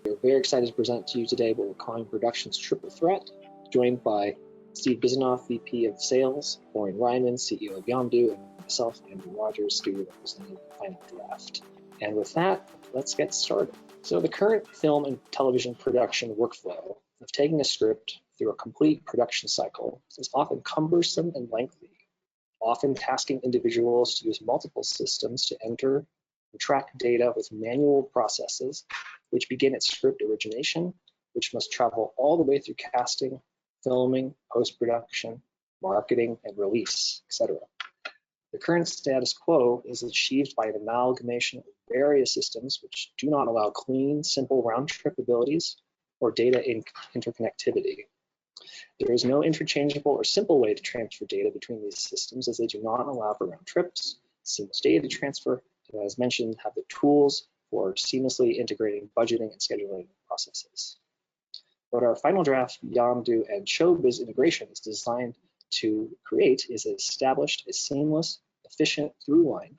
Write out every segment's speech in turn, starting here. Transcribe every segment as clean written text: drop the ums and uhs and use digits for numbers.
We're very excited to present to you today what we're calling Production's Triple Threat, joined by Steve Bizanoff, VP of Sales, Maureen Ryman, CEO of Yondu, and myself, Andrew Rogers, studio representative of Final Draft. And with that, let's get started. So the current film and television production workflow of taking a script through a complete production cycle is often cumbersome and lengthy, often tasking individuals to use multiple systems to enter and track data with manual processes, which begin at script origination, which must travel all the way through casting, filming, post-production, marketing, and release, etc. The current status quo is achieved by an amalgamation of various systems which do not allow clean, simple round-trip abilities or data interconnectivity. There is no interchangeable or simple way to transfer data between these systems, as they do not allow for round trips, seamless data transfer, and as mentioned, have the tools for seamlessly integrating budgeting and scheduling processes. What our Final Draft, Yondu, and Showbiz integration is designed to create is established a seamless, efficient through line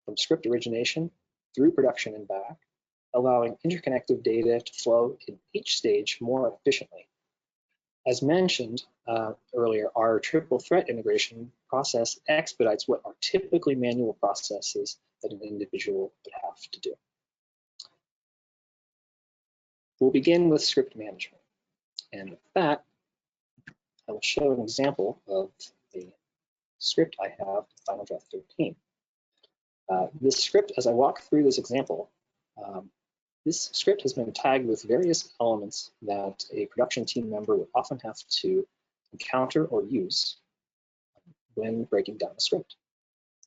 from script origination through production and back, allowing interconnected data to flow in each stage more efficiently. As mentioned earlier, our triple threat integration process expedites what are typically manual processes that an individual would have to do. We'll begin with script management. And with that, I will show an example of the script I have in Final Draft 13. This script, as I walk through this example, this script has been tagged with various elements that a production team member would often have to encounter or use when breaking down a script.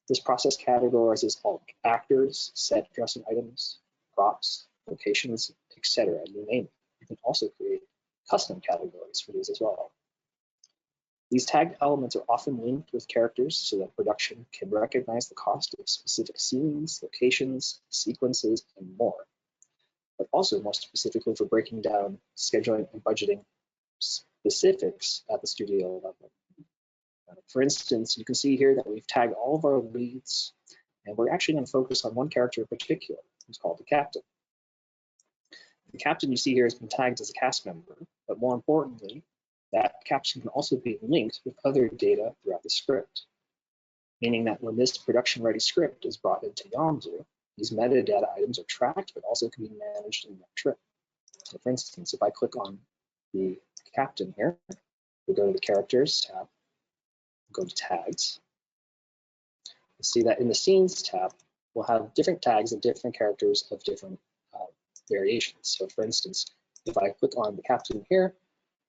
This process categorizes all actors, set dressing items, props, locations, etc. You name it. You can also create custom categories for these as well. These tagged elements are often linked with characters so that production can recognize the cost of specific scenes, locations, sequences, and more, but also more specifically for breaking down scheduling and budgeting specifics at the studio level. For instance, you can see here that we've tagged all of our leads, and we're actually going to focus on one character in particular, who's called the captain. The captain you see here has been tagged as a cast member, but more importantly, that caption can also be linked with other data throughout the script, meaning that when this production-ready script is brought into Yondu, these metadata items are tracked, but also can be managed in that trip. So for instance, if I click on the captain here, we go to the characters tab, go to tags. You'll see that in the scenes tab, we'll have different tags and different characters of different variations. So for instance, if I click on the captain here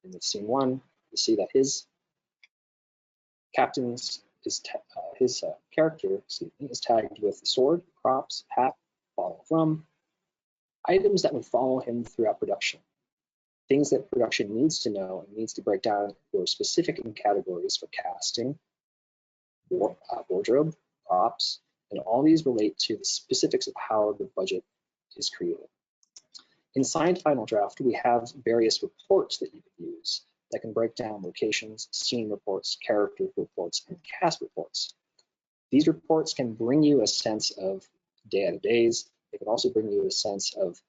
in the scene 1, you see that his captain's character is tagged with sword, props, hat, follow from, items that would follow him throughout production, things that production needs to know and needs to break down for specific in categories for casting, wardrobe, props, and all these relate to the specifics of how the budget is created. Inside Final Draft, we have various reports that you can use that can break down locations, scene reports, character reports, and cast reports. These reports can bring you a sense of day-to-days. They can also bring you a sense of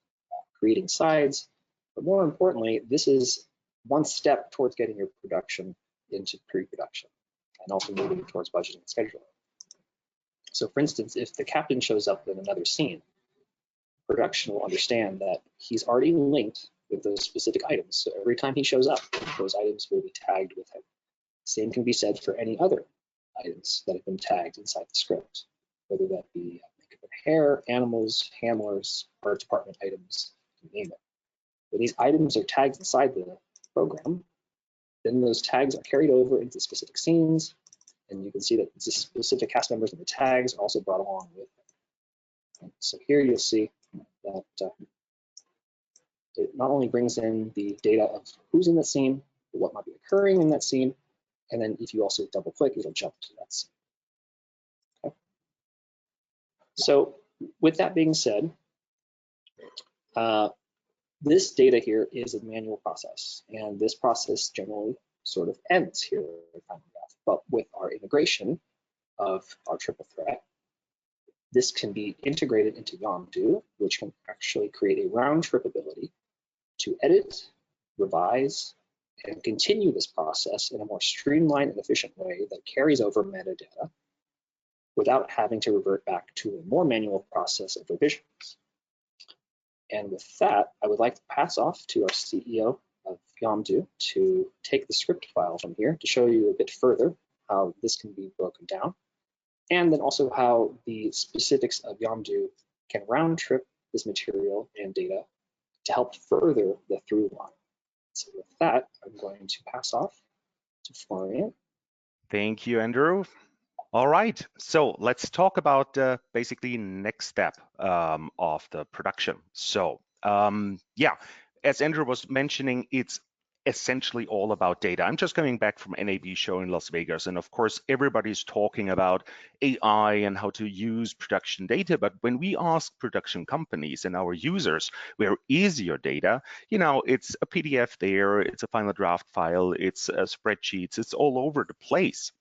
creating sides. But more importantly, this is one step towards getting your production into pre-production and also moving towards budgeting and scheduling. So for instance, if the captain shows up in another scene, production will understand that he's already linked with those specific items. So every time he shows up, those items will be tagged with him. Same can be said for any other items that have been tagged inside the script, whether that be makeup and hair, animals, handlers, art department items, you name it. When these items are tagged inside the program, then those tags are carried over into specific scenes, and you can see that the specific cast members and the tags are also brought along with them. So here you'll see that it not only brings in the data of who's in that scene, but what might be occurring in that scene, and then if you also double click, it'll jump to that scene. Okay. So with that being said, this data here is a manual process, and this process generally sort of ends here in Final Draft. But with our integration of our triple threat, this can be integrated into Yondu, which can actually create a round trip ability to edit, revise, and continue this process in a more streamlined and efficient way that carries over metadata without having to revert back to a more manual process of revisions. And with that, I would like to pass off to our CEO of Yamdu to take the script file from here to show you a bit further how this can be broken down, and then also how the specifics of Yamdu can round trip this material and data to help further the through line. So with that, I'm going to pass off to Florian. Thank you, Andrew. All right, so let's talk about basically next step of the production. So yeah, as Andrew was mentioning, it's essentially all about data. I'm just coming back from NAB show in Las Vegas, and of course everybody's talking about AI and how to use production data, but when we ask production companies and our users, where is your data? You know, it's a PDF there, it's a final draft file, it's spreadsheets, it's all over the place.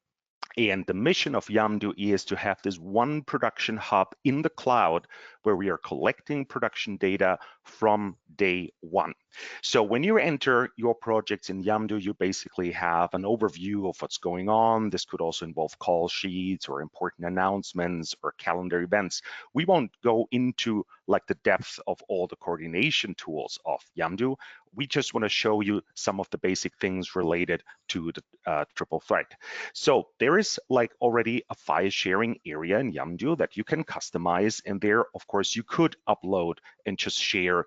And the mission of Yamdu is to have this one production hub in the cloud where we are collecting production data from day one. So when you enter your projects in Yamdu, you basically have an overview of what's going on. This could also involve call sheets or important announcements or calendar events. We won't go into like the depth of all the coordination tools of Yamdu. We just want to show you some of the basic things related to the triple thread. So there is like already a file sharing area in Yamdu that you can customize, and there, of course, you could upload and just share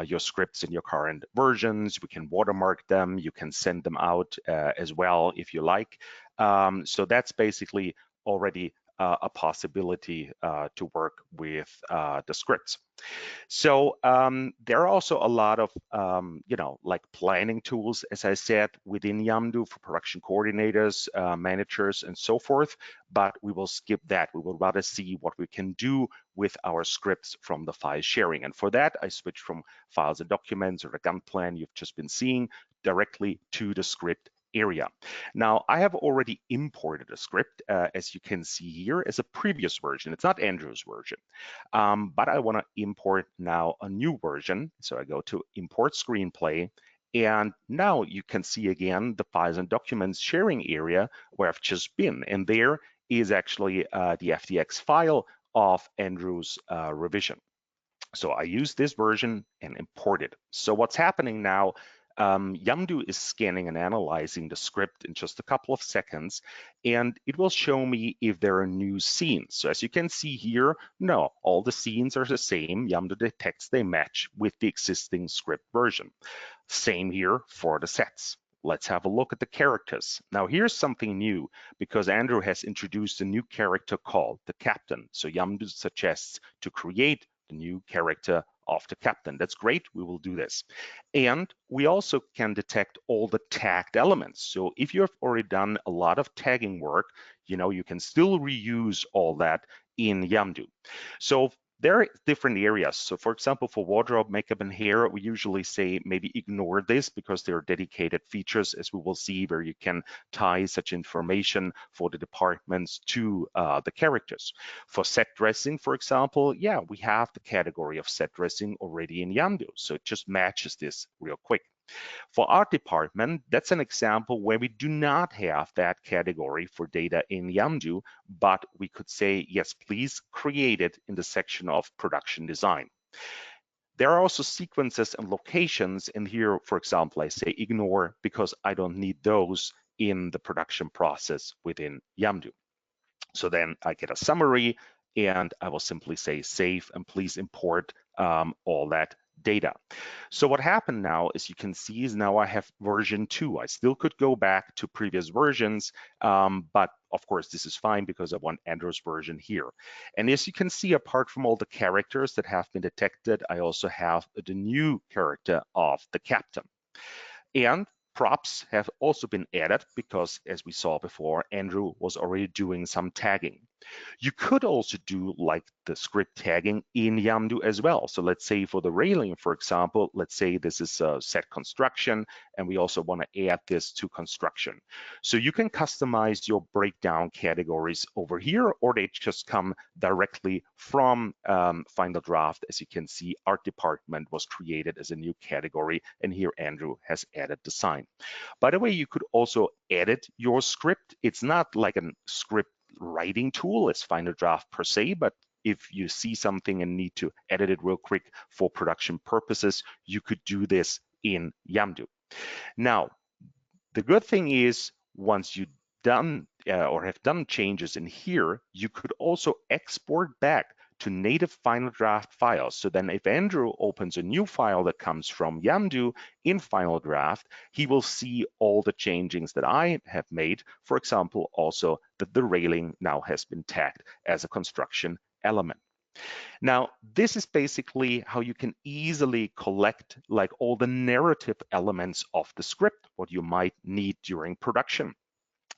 your scripts in your current versions. We can watermark them. You can send them out as well if you like. So that's basically already a possibility to work with the scripts. So there are also a lot of, like planning tools, as I said, within Yamdu for production coordinators, managers, and so forth, but we will skip that. We will rather see what we can do with our scripts from the file sharing. And for that, I switch from files and documents or the gun plan you've just been seeing directly to the script area. Now, I have already imported a script, as you can see here, as a previous version. It's not Andrew's version, but I want to import now a new version. So I go to Import Screenplay, and now you can see again the files and documents sharing area where I've just been, and there is actually the FTX file of Andrew's revision. So I use this version and import it. So what's happening now, Yamdu is scanning and analyzing the script in just a couple of seconds, and it will show me if there are new scenes. So as you can see here, no, all the scenes are the same. Yamdu detects they match with the existing script version. Same here for the sets. Let's have a look at the characters. Now here's something new because Andrew has introduced a new character called the Captain. So Yamdu suggests to create the new character of the Captain. That's great, we will do this. And we also can detect all the tagged elements. So if you have already done a lot of tagging work, you can still reuse all that in Yamdu. So there are different areas. So for example, for wardrobe, makeup, and hair, we usually say maybe ignore this because there are dedicated features, as we will see, where you can tie such information for the departments to the characters. For set dressing, for example, yeah, we have the category of set dressing already in Yamdu. So it just matches this real quick. For art department, that's an example where we do not have that category for data in Yamdu, but we could say, yes, please create it in the section of production design. There are also sequences and locations, and here, for example, I say ignore because I don't need those in the production process within Yamdu. So then I get a summary, and I will simply say save, and please import all that data. So what happened now, as you can see, is now I have version 2. I still could go back to previous versions, but of course this is fine because I want Andrew's version here. And as you can see, apart from all the characters that have been detected, I also have the new character of the Captain. And props have also been added because, as we saw before, Andrew was already doing some tagging. You could also do like the script tagging in Yamdu as well. So let's say for the railing, for example, let's say this is a set construction, and we also want to add this to construction. So you can customize your breakdown categories over here, or they just come directly from Final Draft. As you can see, art department was created as a new category, and here Andrew has added design. By the way, you could also edit your script. It's not like a script writing tool as Final Draft per se, but if you see something and need to edit it real quick for production purposes, you could do this in Yamdu. Now, the good thing is once you've done or have done changes in here, you could also export back to native Final Draft files. So then if Andrew opens a new file that comes from Yamdu in Final Draft, he will see all the changings that I have made. For example, also that the railing now has been tagged as a construction element. Now, this is basically how you can easily collect like all the narrative elements of the script, what you might need during production.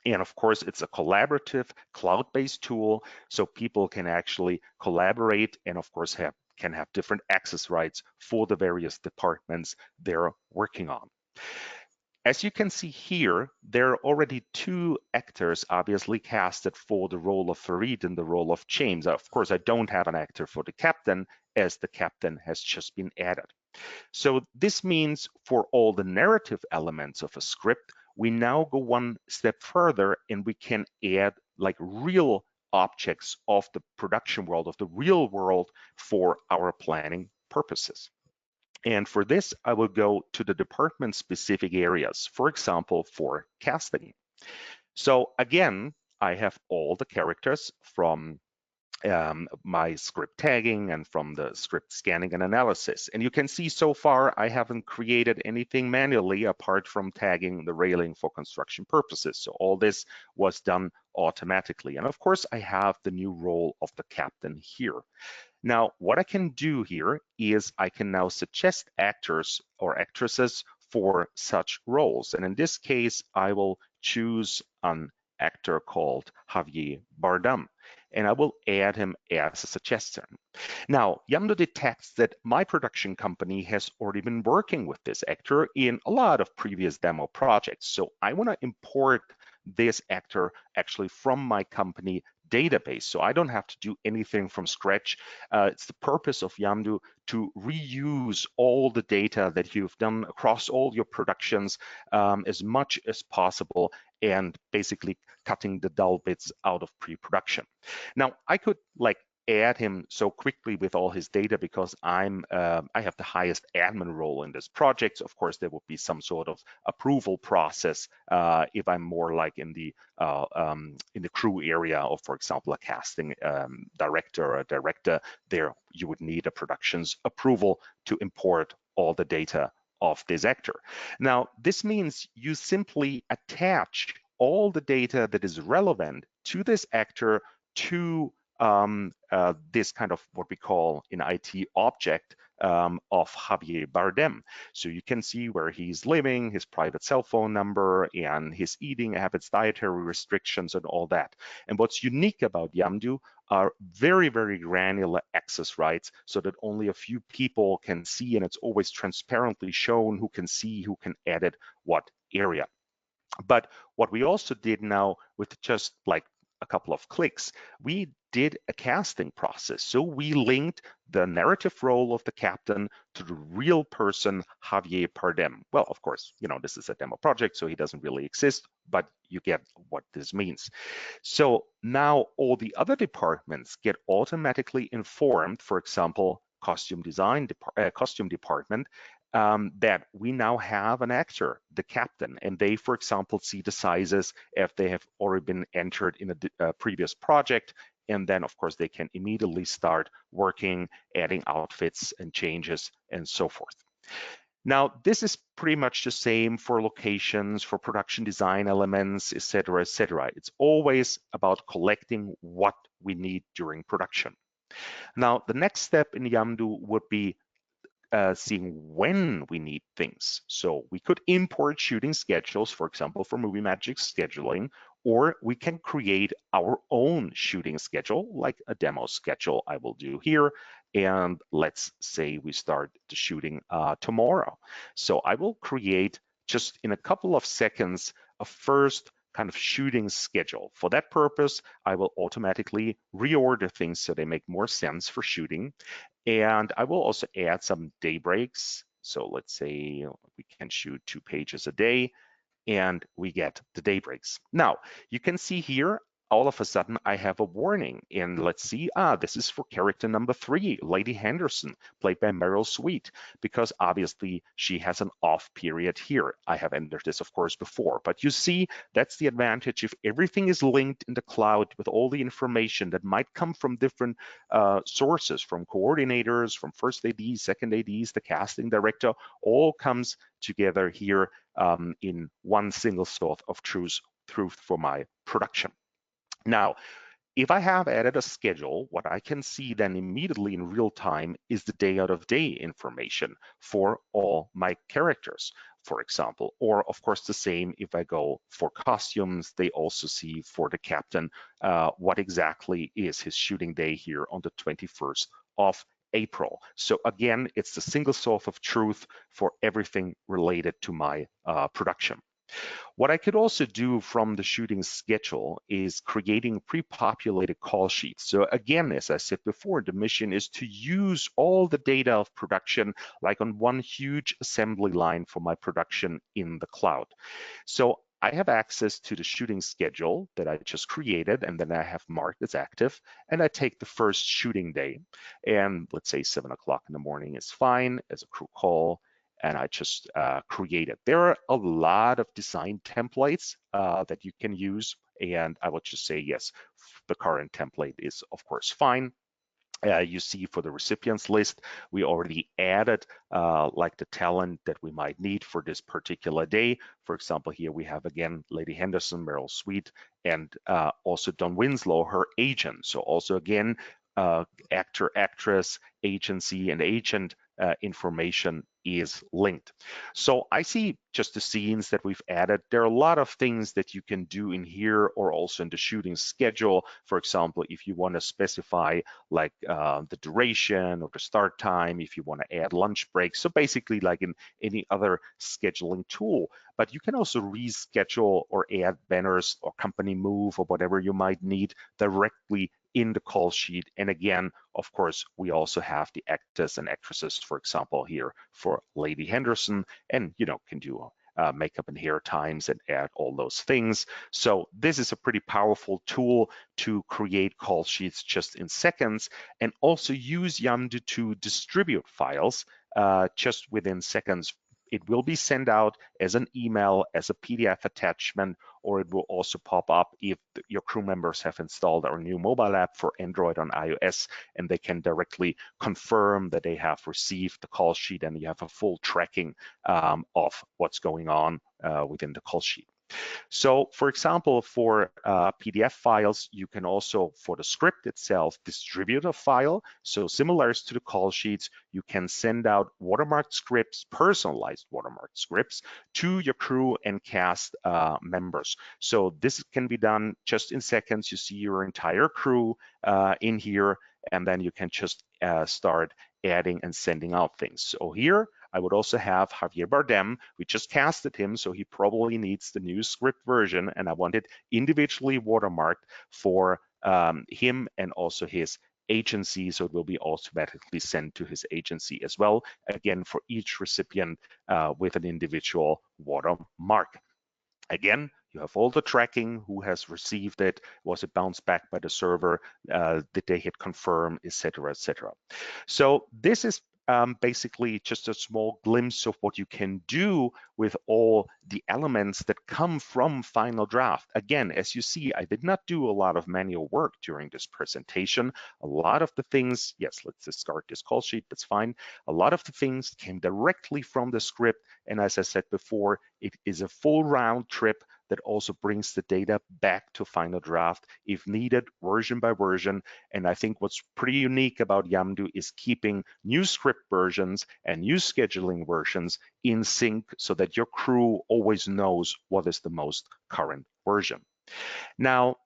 And of course, it's a collaborative cloud-based tool, so people can actually collaborate and of course can have different access rights for the various departments they're working on. As you can see here, there are already two actors obviously casted for the role of Farid and the role of James. Of course, I don't have an actor for the captain, as the captain has just been added. So this means for all the narrative elements of a script, we now go one step further and we can add like real objects of the production world, of the real world for our planning purposes. And for this, I will go to the department specific areas, for example, for casting. So again, I have all the characters from my script tagging and from the script scanning and analysis. And you can see so far, I haven't created anything manually apart from tagging the railing for construction purposes. So all this was done automatically. And of course, I have the new role of the captain here. Now, what I can do here is I can now suggest actors or actresses for such roles. And in this case, I will choose an actor called Javier Bardem, and I will add him as a suggestion. Now, Yamdu detects that my production company has already been working with this actor in a lot of previous demo projects. So I want to import this actor actually from my company database. So I don't have to do anything from scratch. It's the purpose of Yamdu to reuse all the data that you've done across all your productions as much as possible, and basically cutting the dull bits out of pre-production. Now, I could like add him so quickly with all his data because I have the highest admin role in this project. So of course, there would be some sort of approval process if I'm more like in the crew area, or for example, a casting director or a director. There, you would need a production's approval to import all the data of this actor. Now, this means you simply attach all the data that is relevant to this actor to this kind of what we call in IT object of Javier Bardem. So you can see where he's living, his private cell phone number, and his eating habits, dietary restrictions, and all that. And what's unique about Yamdu are very, very granular access rights, so that only a few people can see, and it's always transparently shown who can see, who can edit what area. But what we also did now with just like a couple of clicks, we did a casting process. So we linked the narrative role of the captain to the real person, Javier Bardem. Well, of course, you know, this is a demo project, so he doesn't really exist, but you get what this means. So now all the other departments get automatically informed, for example, costume department, that we now have an actor, the captain, and they, for example, see the sizes if they have already been entered in a previous project. And then, of course, they can immediately start working, adding outfits and changes and so forth. Now, this is pretty much the same for locations, for production design elements, et cetera, et cetera. It's always about collecting what we need during production. Now, the next step in Yamdu would be seeing when we need things. So we could import shooting schedules, for example, for Movie Magic scheduling, or we can create our own shooting schedule, like a demo schedule I will do here. And let's say we start the shooting tomorrow. So I will create just in a couple of seconds a first kind of shooting schedule. For that purpose, I will automatically reorder things so they make more sense for shooting. And I will also add some day breaks. So let's say we can shoot 2 pages a day, and we get the day breaks. Now, you can see here, all of a sudden I have a warning, and let's see, this is for character number 3, Lady Henderson, played by Meryl Sweet, because obviously she has an off period here. I have entered this, of course, before, but you see, that's the advantage. If everything is linked in the cloud with all the information that might come from different sources, from coordinators, from first ADs, second ADs, the casting director, all comes together here in one single source of truth for my production. Now, if I have added a schedule, what I can see then immediately in real time is the day out of day information for all my characters, for example. Or of course, the same if I go for costumes, they also see for the captain what exactly is his shooting day here on the 21st of April. So again, it's the single source of truth for everything related to my production. What I could also do from the shooting schedule is creating pre-populated call sheets. So again, as I said before, the mission is to use all the data of production like on one huge assembly line for my production in the cloud. So I have access to the shooting schedule that I just created, and then I have marked as active, and I take the first shooting day. And let's say 7 o'clock in the morning is fine as a crew call, and I just create it. There are a lot of design templates that you can use, and I would just say, yes, the current template is of course fine. You see for the recipients list, we already added like the talent that we might need for this particular day. For example, here we have again Lady Henderson, Meryl Sweet, and also Dawn Winslow, her agent. So also again, actor, actress, agency, and agent information is linked. So I see just the scenes that we've added. There are a lot of things that you can do in here or also in the shooting schedule. For example, if you want to specify like the duration or the start time, if you want to add lunch breaks. So basically like in any other scheduling tool, but you can also reschedule or add banners or company move or whatever you might need directly in the call sheet. And again, of course, we also have the actors and actresses, for example, here for Lady Henderson, and can do makeup and hair times and add all those things. So this is a pretty powerful tool to create call sheets just in seconds, and also use Yamdu to distribute files just within seconds. It will be sent out as an email, as a PDF attachment, or it will also pop up if your crew members have installed our new mobile app for Android on iOS, and they can directly confirm that they have received the call sheet, and you have a full tracking of what's going on within the call sheet. So for example, for PDF files, you can also, for the script itself, distribute a file. So similar to the call sheets, you can send out watermarked scripts, personalized watermarked scripts to your crew and cast members. So this can be done just in seconds. You see your entire crew in here, and then you can just start adding and sending out things. So here, I would also have Javier Bardem. We just casted him, so he probably needs the new script version, and I want it individually watermarked for him and also his agency, so it will be automatically sent to his agency as well, again, for each recipient with an individual watermark. Again, you have all the tracking, who has received it, was it bounced back by the server, did they hit confirm, etc., etc. So this is basically just a small glimpse of what you can do with all the elements that come from Final Draft. Again, as you see, I did not do a lot of manual work during this presentation. A lot of the things, yes, let's discard this call sheet, that's fine. A lot of the things came directly from the script. And as I said before, it is a full round trip that also brings the data back to Final Draft if needed, version by version. And I think what's pretty unique about Yamdu is keeping new script versions and new scheduling versions in sync so that your crew always knows what is the most current version. Now,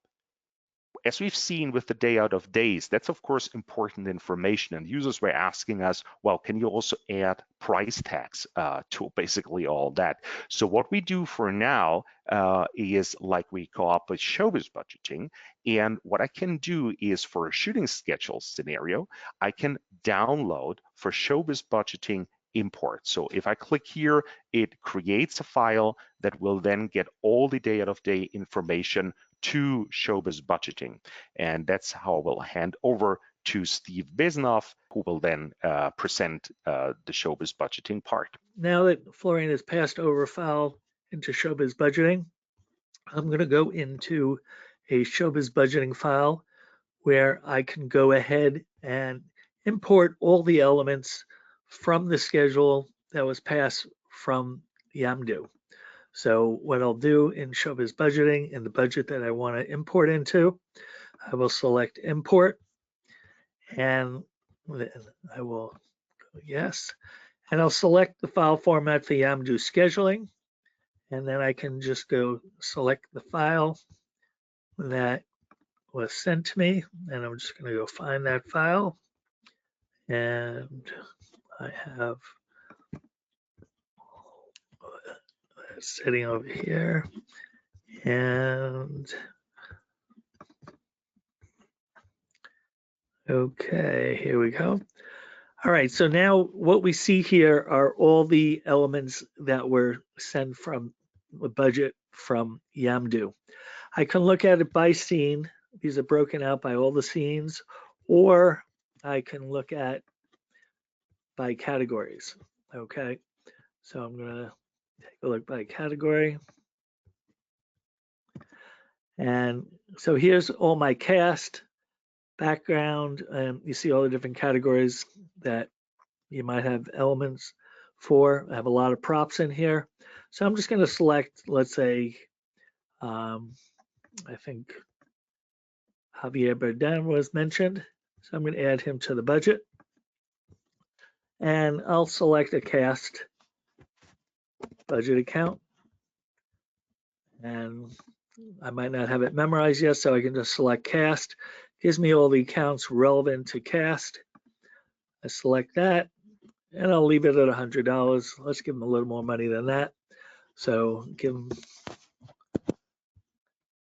as we've seen with the day out of days, that's of course important information, and users were asking us, well, can you also add price tags to basically all that? So what we do for now is like we co op with Showbiz budgeting, and what I can do is for a shooting schedule scenario, I can download for Showbiz budgeting import. So if I click here, it creates a file that will then get all the day out of day information to Showbiz budgeting. And that's how we'll hand over to Steve Bisnoff, who will then present the Showbiz budgeting part. Now that Florian has passed over a file into Showbiz budgeting, I'm going to go into a Showbiz budgeting file where I can go ahead and import all the elements from the schedule that was passed from Yamdu. So what I'll do in Showbiz budgeting, in the budget that I want to import into, I will select import, and then I will go yes, and I'll select the file format for Yamdu scheduling, and then I can just go select the file that was sent to me, and I'm just going to go find that file, and I have sitting over here, and okay, here we go. All right, so now what we see here are all the elements that were sent from the budget from Yamdu. I can look at it by scene. These are broken out by all the scenes, or I can look at by categories. Okay, so I'm gonna take a look by category. And so here's all my cast, background, and you see all the different categories that you might have elements for. I have a lot of props in here. So I'm just going to select, let's say, I think Javier Bardem was mentioned. So I'm going to add him to the budget. And I'll select a cast budget account. And I might not have it memorized yet, so I can just select cast. Gives me all the accounts relevant to cast. I select that, and I'll leave it at $100. Let's give them a little more money than that. So give them,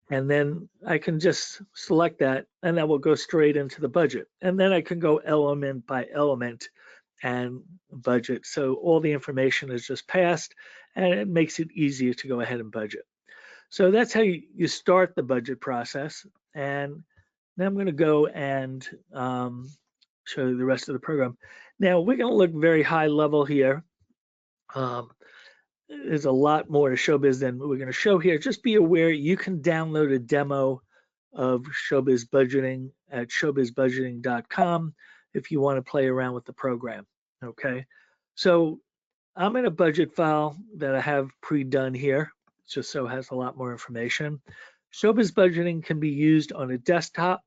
and then I can just select that, and that will go straight into the budget. And then I can go element by element and budget. So all the information is just passed, and it makes it easier to go ahead and budget. So that's how you start the budget process. And now I'm going to go and show you the rest of the program. Now we're going to look very high level here. There's a lot more to Showbiz than we're going to show here. Just be aware you can download a demo of Showbiz budgeting at showbizbudgeting.com if you want to play around with the program. Okay, so I'm in a budget file that I have pre-done here, just so it has a lot more information. Showbiz budgeting can be used on a desktop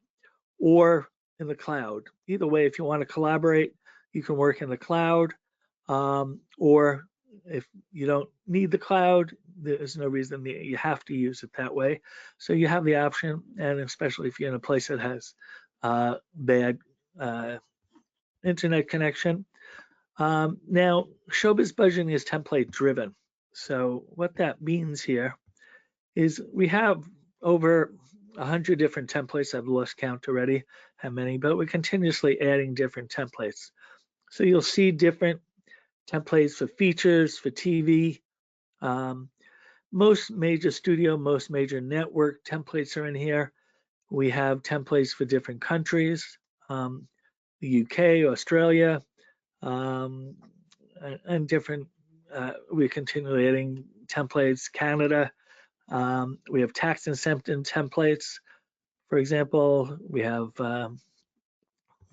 or in the cloud. Either way, if you want to collaborate, you can work in the cloud, or if you don't need the cloud, there's no reason you have to use it that way. So you have the option, and especially if you're in a place that has bad internet connection. Now, Showbiz budgeting is template driven. So what that means here is we have over 100 different templates. I've lost count already how many, but we're continuously adding different templates. So you'll see different templates for features, for TV. Most major studio, most major network templates are in here. We have templates for different countries, the UK, Australia, and different, we're continually adding templates, Canada. We have tax incentive templates. For example, we have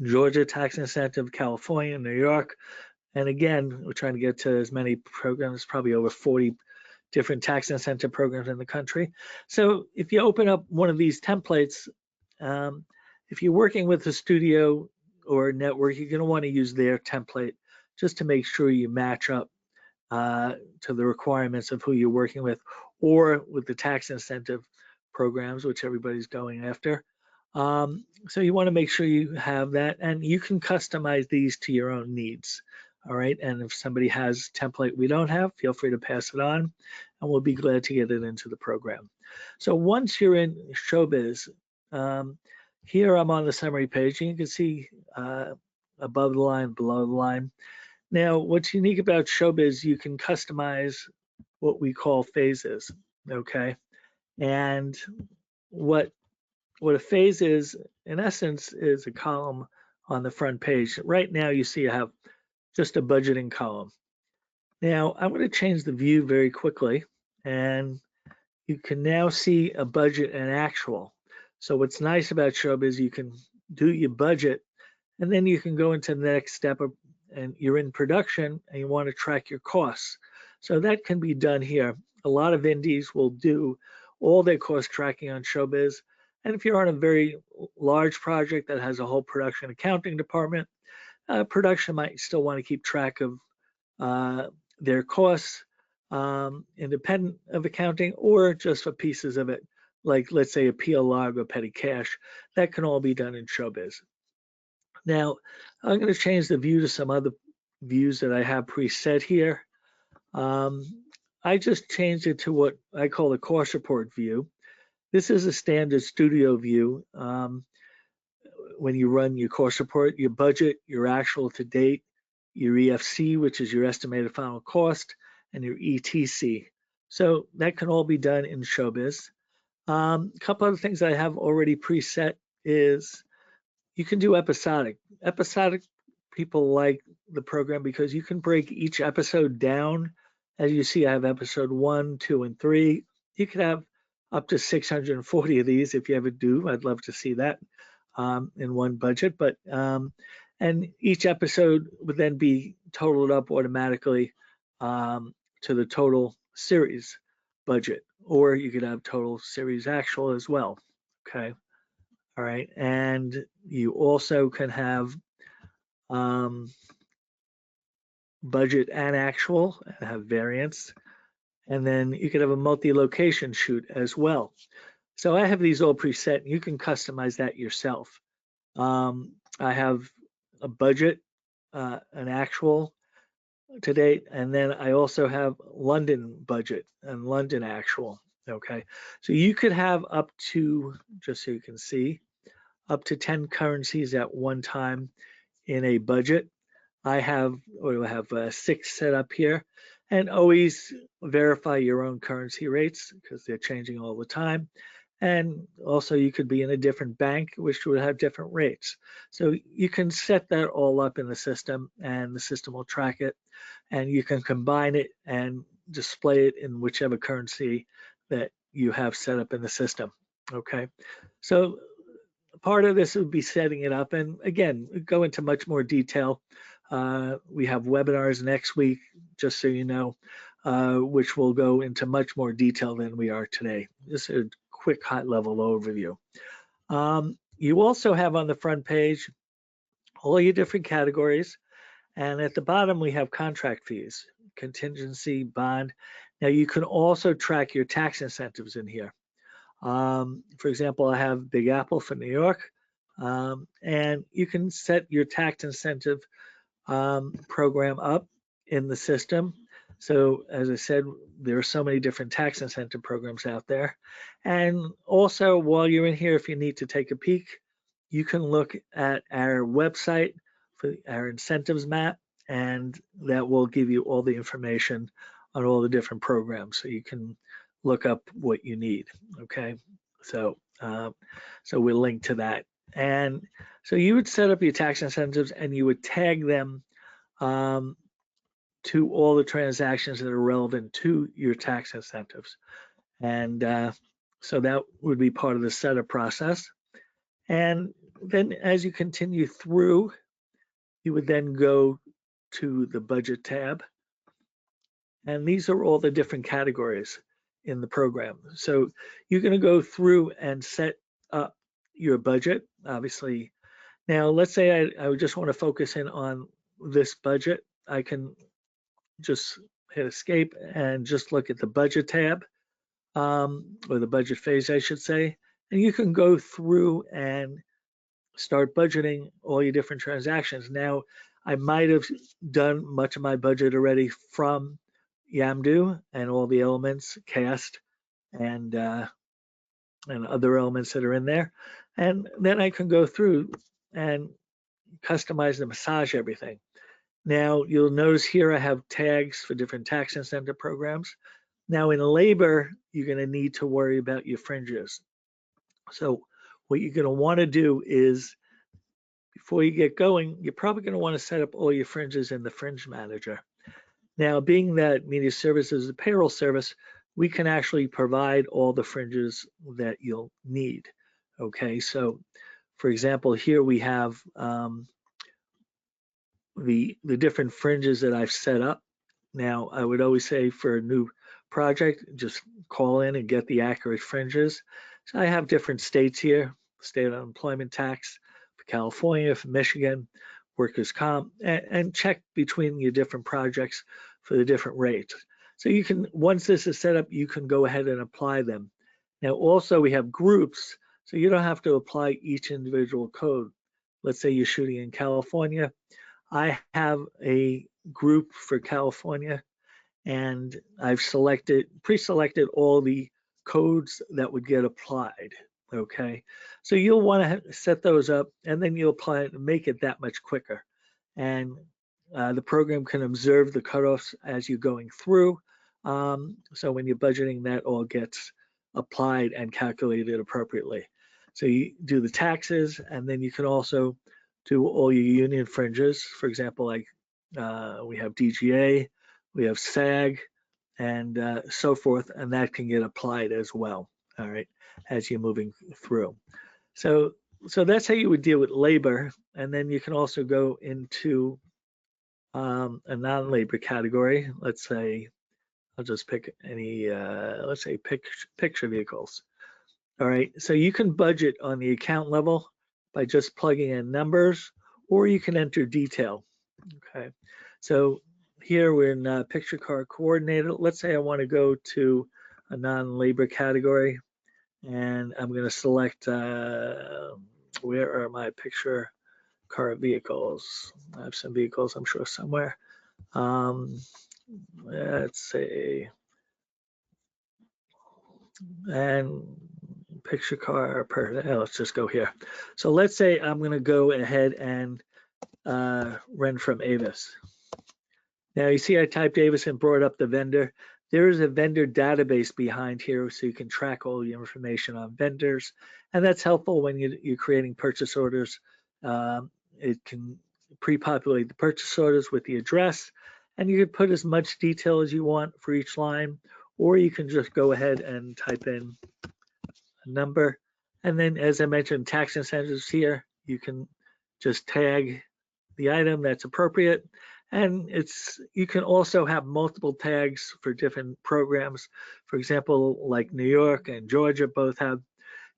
Georgia tax incentive, California, New York. And again, we're trying to get to as many programs, probably over 40 different tax incentive programs in the country. So if you open up one of these templates, if you're working with a studio or a network, you're going to want to use their template just to make sure you match up to the requirements of who you're working with, or with the tax incentive programs, which everybody's going after. So you want to make sure you have that, and you can customize these to your own needs. All right, and if somebody has a template we don't have, feel free to pass it on, and we'll be glad to get it into the program. So once you're in Showbiz, here I'm on the summary page, and you can see above the line, below the line. Now, what's unique about Showbiz, you can customize what we call phases, okay? And what a phase is, in essence, is a column on the front page. Right now, you see I have just a budgeting column. Now, I'm going to change the view very quickly, and you can now see a budget and actual. So what's nice about Showbiz, you can do your budget, and then you can go into the next step, and you're in production, and you want to track your costs. So that can be done here. A lot of indies will do all their cost tracking on Showbiz. And if you're on a very large project that has a whole production accounting department, production might still want to keep track of their costs independent of accounting, or just for pieces of it, like let's say a PL log or petty cash. That can all be done in Showbiz. Now, I'm going to change the view to some other views that I have preset here. I just changed it to what I call the cost report view. This is a standard studio view. When you run your cost report, your budget, your actual to date, your EFC, which is your estimated final cost, and your ETC. So that can all be done in Showbiz. A couple other things I have already preset is you can do episodic. Episodic people like the program because you can break each episode down. As you see, I have episode 1, 2, and 3. You could have up to 640 of these if you ever do. I'd love to see that in one budget. But and each episode would then be totaled up automatically to the total series budget, or you could have total series actual as well. Okay. All right. And you also can have budget and actual and have variance. And then you could have a multi-location shoot as well. So I have these all preset. You can customize that yourself. I have a budget, an actual to date, and then I also have London budget and London actual. Okay, so you could have up to, just so you can see, up to 10 currencies at one time in a budget. I have 6 set up here, and always verify your own currency rates because they're changing all the time. And also you could be in a different bank, which would have different rates. So you can set that all up in the system, and the system will track it, and you can combine it and display it in whichever currency that you have set up in the system. Okay, so part of this would be setting it up, and again, go into much more detail. We have webinars next week, just so you know, which will go into much more detail than we are today. This is a quick high-level overview. You also have on the front page all your different categories, and at the bottom we have contract fees, contingency, bond. Now you can also track your tax incentives in here. For example, I have Big Apple for New York, and you can set your tax incentive program up in the system. So as I said, there are so many different tax incentive programs out there. And also while you're in here, if you need to take a peek, you can look at our website for our incentives map, and that will give you all the information on all the different programs. So you can look up what you need, okay? So, so we'll link to that. And so you would set up your tax incentives and you would tag them to all the transactions that are relevant to your tax incentives. And so that would be part of the setup process. And then as you continue through, you would then go to the budget tab. And these are all the different categories in the program. So you're going to go through and set up your budget, obviously. Now, let's say I just want to focus in on this budget. I can just hit escape and just look at the budget tab. or the budget phase, I should say, and you can go through and start budgeting all your different transactions. Now, I might have done much of my budget already from Yamdu and all the elements, cast, and other elements that are in there. And then I can go through and customize and massage everything. Now, you'll notice here I have tags for different tax incentive programs. Now, in labor, you're going to need to worry about your fringes. So what you're going to want to do is, before you get going, you're probably going to want to set up all your fringes in the Fringe Manager. Now, being that Media Services is a payroll service, we can actually provide all the fringes that you'll need. Okay, so for example, here we have the different fringes that I've set up. Now, I would always say for a new project, just call in and get the accurate fringes. So I have different states here: state unemployment tax for California, for Michigan, workers' comp, and check between your different projects for the different rates. So you can, once this is set up, you can go ahead and apply them. Now, also we have groups, so you don't have to apply each individual code. Let's say you're shooting in California. I have a group for California, and I've pre-selected all the codes that would get applied. Okay, so you'll want to set those up, and then you'll apply it and make it that much quicker. And the program can observe the cutoffs as you're going through. So when you're budgeting, that all gets applied and calculated appropriately. So you do the taxes, and then you can also do all your union fringes. For example, like we have DGA, we have SAG, and so forth, and that can get applied as well, all right, as you're moving through. So that's how you would deal with labor, and then you can also go into a non-labor category. Let's say, I'll just pick any, let's say picture vehicles. All right, so you can budget on the account level by just plugging in numbers, or you can enter detail. Okay, so here we're in picture car coordinator. Let's say I want to go to a non-labor category, and I'm going to select where are my picture car vehicles. I have some vehicles, I'm sure, somewhere. Let's say, and picture car let's just go here. So let's say I'm going to go ahead and rent from Avis. Now you see I typed Avis and brought up the vendor. There is a vendor database behind here, so you can track all the information on vendors, and that's helpful when you're creating purchase orders. It can pre-populate the purchase orders with the address, and you can put as much detail as you want for each line, or you can just go ahead and type in a number. And then, as I mentioned, tax incentives here, you can just tag the item that's appropriate. And you can also have multiple tags for different programs. For example, like New York and Georgia both have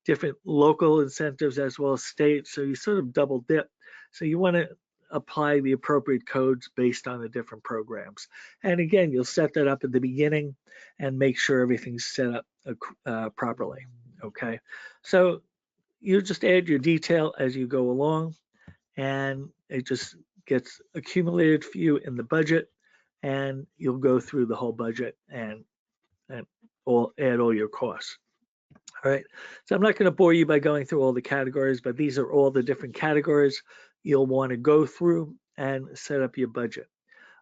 different local incentives as well as state. So you sort of double dip. So you want to apply the appropriate codes based on the different programs. And again, you'll set that up at the beginning and make sure everything's set up properly. Okay, so you just add your detail as you go along, and it just gets accumulated for you in the budget, and you'll go through the whole budget and add all your costs. All right, so I'm not going to bore you by going through all the categories, but these are all the different categories you'll want to go through and set up your budget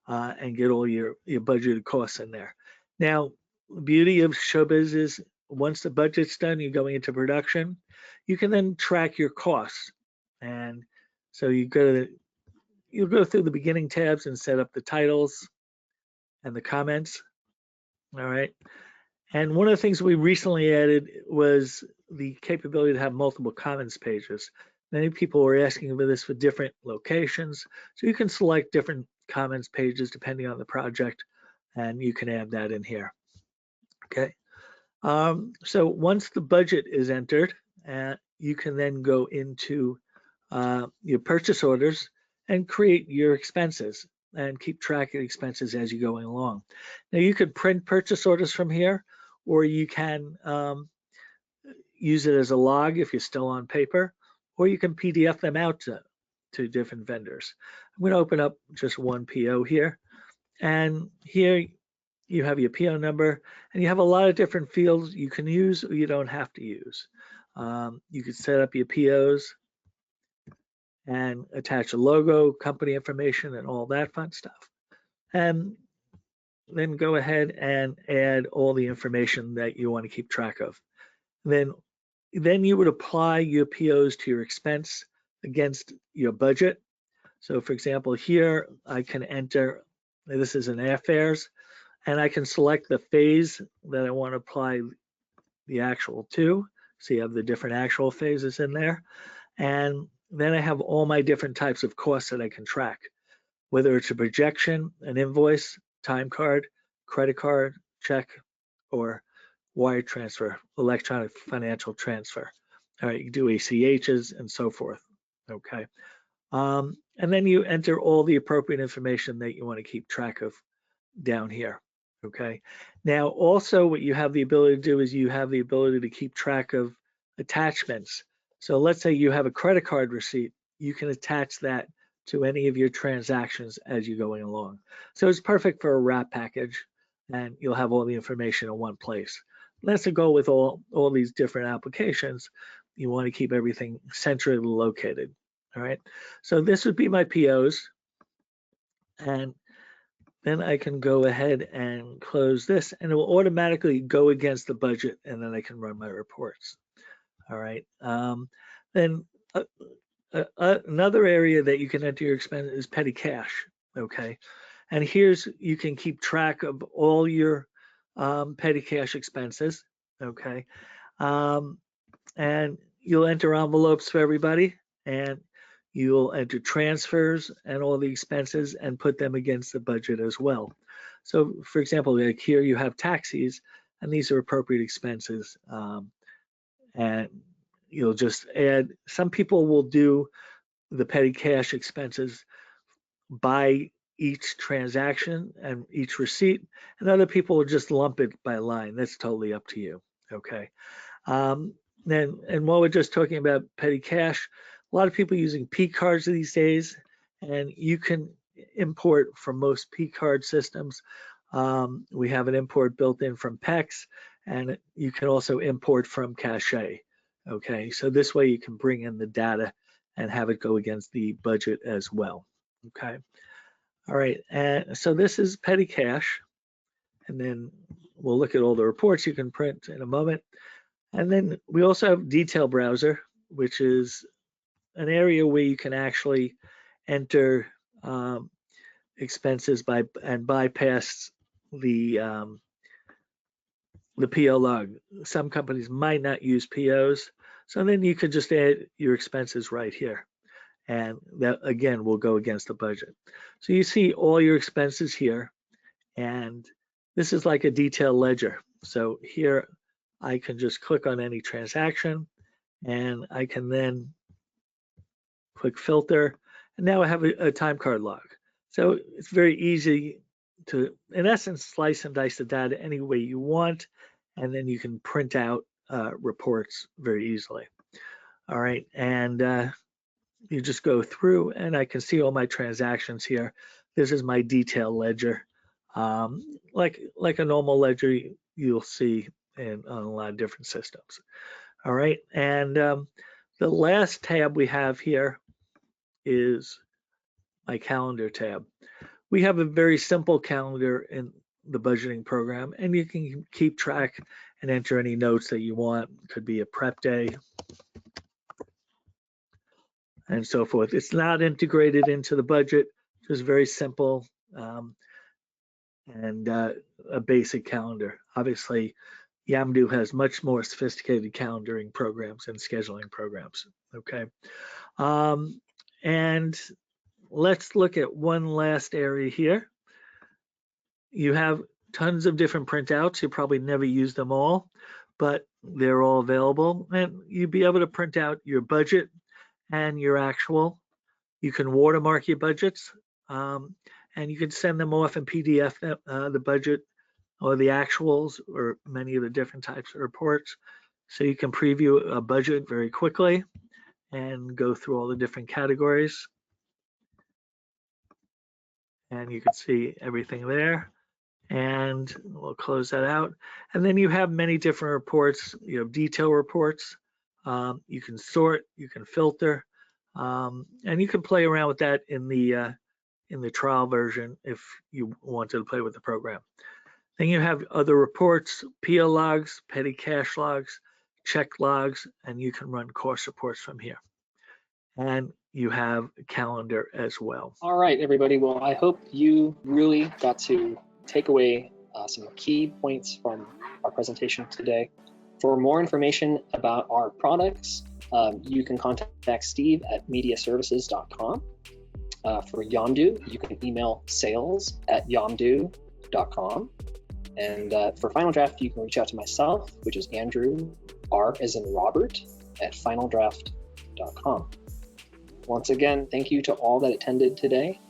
and get all your budgeted costs in there. Now, the beauty of Showbiz is once the budget's done, you're going into production, you can then track your costs. And so you'll go through the beginning tabs and set up the titles and the comments. All right. And one of the things we recently added was the capability to have multiple comments pages. Many people were asking for this for different locations. So you can select different comments pages depending on the project, and you can add that in here. Okay. So once the budget is entered, you can then go into your purchase orders and create your expenses and keep track of expenses as you're going along. Now you could print purchase orders from here, or you can use it as a log if you're still on paper, or you can PDF them out to different vendors. I'm going to open up just one PO here, and here you have your PO number, and you have a lot of different fields you can use or you don't have to use. You can set up your POs and attach a logo, company information, and all that fun stuff. And then go ahead and add all the information that you want to keep track of. Then you would apply your POs to your expense against your budget. So for example, here I can enter, this is an airfares, and I can select the phase that I want to apply the actual to. So you have the different actual phases in there. And then I have all my different types of costs that I can track, whether it's a projection, an invoice, time card, credit card, check, or wire transfer, electronic financial transfer. All right, you do ACHs and so forth. Okay. And then you enter all the appropriate information that you want to keep track of down here. Okay. Now, also what you have the ability to do is you have the ability to keep track of attachments. So let's say you have a credit card receipt, you can attach that to any of your transactions as you're going along. So it's perfect for a wrap package, and you'll have all the information in one place. That's the goal with all these different applications. You want to keep everything centrally located. All right. So this would be my POs, and then I can go ahead and close this, and it will automatically go against the budget, and then I can run my reports. All right. Then another area that you can enter your expense is petty cash. Okay. And here's, you can keep track of all your petty cash expenses. Okay. And you'll enter envelopes for everybody, and you'll enter transfers and all the expenses and put them against the budget as well. So for example, like here you have taxis, and these are appropriate expenses. And you'll just add, some people will do the petty cash expenses by each transaction and each receipt, and other people will just lump it by line. That's totally up to you. Okay. And while we're just talking about petty cash, a lot of people using P cards these days, and you can import from most P card systems. We have an import built in from PEX, and you can also import from Cache. Okay, so this way you can bring in the data and have it go against the budget as well. Okay, all right, and so this is petty cash, and then we'll look at all the reports you can print in a moment. And then we also have Detail Browser, which is an area where you can actually enter expenses and bypass the PO log. Some companies might not use POs, so then you could just add your expenses right here, and that again will go against the budget. So you see all your expenses here, and this is like a detailed ledger. So here I can just click on any transaction, and I can then click filter, and now I have a time card log. So it's very easy to, in essence, slice and dice the data any way you want, and then you can print out reports very easily. All right, and you just go through, and I can see all my transactions here. This is my detail ledger, like a normal ledger you'll see on a lot of different systems. All right, and the last tab we have here is my calendar tab. We have a very simple calendar in the budgeting program, and you can keep track and enter any notes that you want. It could be a prep day and so forth. It's not integrated into the budget, just very simple and a basic calendar. Obviously, Yamdu has much more sophisticated calendaring programs and scheduling programs. Okay, and let's look at one last area here. You have tons of different printouts. You probably never use them all, but they're all available, and you'll be able to print out your budget and your actual. You can watermark your budgets, and you can send them off in PDF, the budget or the actuals or many of the different types of reports. So you can preview a budget very quickly and go through all the different categories. And you can see everything there. And we'll close that out. And then you have many different reports. You have detail reports. You can sort, you can filter, and you can play around with that in the trial version if you wanted to play with the program. Then you have other reports, PL logs, petty cash logs, check logs, and you can run course reports from here. And you have a calendar as well. All right, everybody. Well, I hope you really got to take away some key points from our presentation today. For more information about our products, you can contact Steve at mediaservices.com. For Yamdu, you can email sales@yamdu.com. And for Final Draft, you can reach out to myself, which is Andrew, R as in Robert, at finaldraft.com. Once again, thank you to all that attended today.